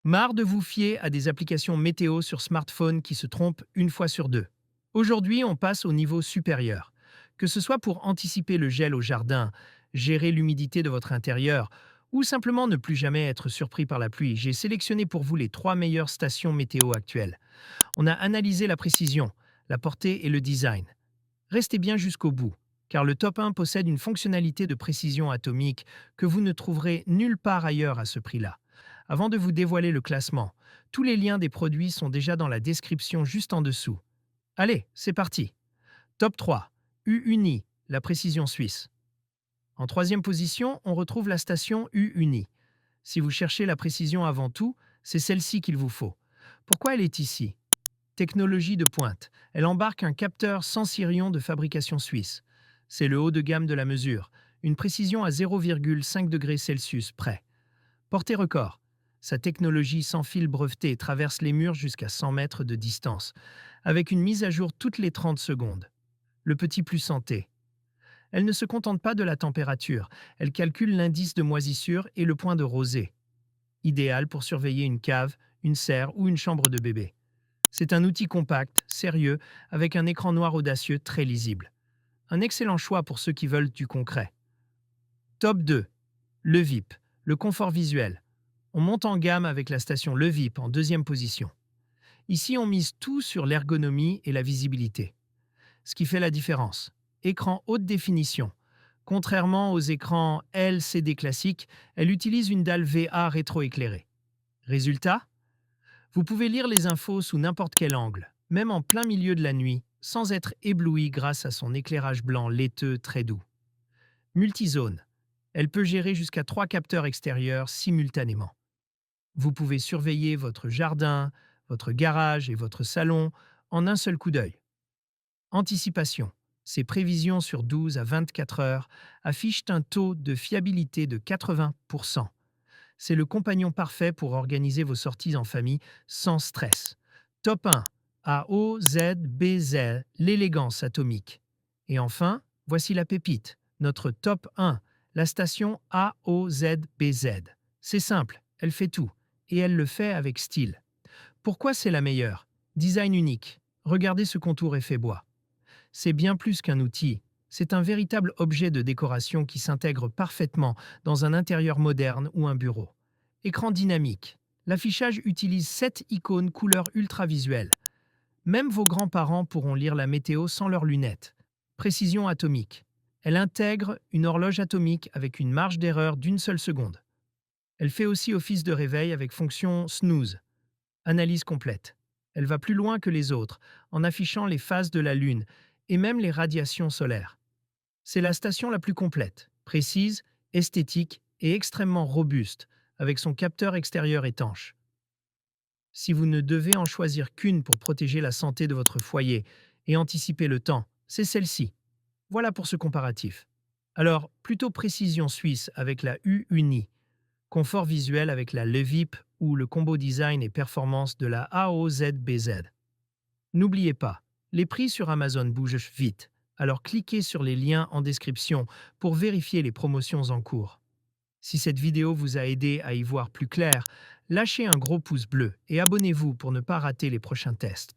Marre de vous fier à des applications météo sur smartphone qui se trompent une fois sur deux. Aujourd'hui, on passe au niveau supérieur. Que ce soit pour anticiper le gel au jardin, gérer l'humidité de votre intérieur, ou simplement ne plus jamais être surpris par la pluie, j'ai sélectionné pour vous les trois meilleures stations météo actuelles. On a analysé la précision, la portée et le design. Restez bien jusqu'au bout, car le top 1 possède une fonctionnalité de précision atomique que vous ne trouverez nulle part ailleurs à ce prix-là. Avant de vous dévoiler le classement, tous les liens des produits sont déjà dans la description juste en dessous. Allez, c'est parti. Top 3. U-Uni, la précision suisse. En troisième position, on retrouve la station U-Uni. Si vous cherchez la précision avant tout, c'est celle-ci qu'il vous faut. Pourquoi elle est ici? Technologie de pointe. Elle embarque un capteur sans sirion de fabrication suisse. C'est le haut de gamme de la mesure, une précision à 0,5 degrés Celsius près. Portée record. Sa technologie sans fil breveté traverse les murs jusqu'à 100 mètres de distance, avec une mise à jour toutes les 30 secondes. Le petit plus santé. Elle ne se contente pas de la température, elle calcule l'indice de moisissure et le point de rosée. Idéal pour surveiller une cave, une serre ou une chambre de bébé. C'est un outil compact, sérieux, avec un écran noir audacieux très lisible. Un excellent choix pour ceux qui veulent du concret. Top 2. Le VIP, le confort visuel. On monte en gamme avec la station Le VIP en deuxième position. Ici, on mise tout sur l'ergonomie et la visibilité. Ce qui fait la différence. Écran haute définition. Contrairement aux écrans LCD classiques, elle utilise une dalle VA rétroéclairée. Résultat? Vous pouvez lire les infos sous n'importe quel angle, même en plein milieu de la nuit, sans être ébloui grâce à son éclairage blanc laiteux très doux. Multizone. Elle peut gérer jusqu'à 3 capteurs extérieurs simultanément. Vous pouvez surveiller votre jardin, votre garage et votre salon en un seul coup d'œil. Anticipation. Ces prévisions sur 12 à 24 heures affichent un taux de fiabilité de 80%. C'est le compagnon parfait pour organiser vos sorties en famille sans stress. Top 1. AOZBZ, l'élégance atomique. Et enfin, voici la pépite, notre top 1, la station AOZBZ. C'est simple, elle fait tout, et elle le fait avec style. Pourquoi c'est la meilleure? Design unique. Regardez ce contour effet bois. C'est bien plus qu'un outil, c'est un véritable objet de décoration qui s'intègre parfaitement dans un intérieur moderne ou un bureau. Écran dynamique. L'affichage utilise 7 icônes couleur ultra visuelle. Même vos grands-parents pourront lire la météo sans leurs lunettes. Précision atomique. Elle intègre une horloge atomique avec une marge d'erreur d'une seule seconde. Elle fait aussi office de réveil avec fonction snooze. Analyse complète. Elle va plus loin que les autres, en affichant les phases de la Lune et même les radiations solaires. C'est la station la plus complète, précise, esthétique et extrêmement robuste, avec son capteur extérieur étanche. Si vous ne devez en choisir qu'une pour protéger la santé de votre foyer et anticiper le temps, c'est celle-ci. Voilà pour ce comparatif. Alors, plutôt précision suisse avec la U-Uni, confort visuel avec la Levip ou le combo design et performance de la AOZBZ. N'oubliez pas, les prix sur Amazon bougent vite, alors cliquez sur les liens en description pour vérifier les promotions en cours. Si cette vidéo vous a aidé à y voir plus clair, lâchez un gros pouce bleu et abonnez-vous pour ne pas rater les prochains tests.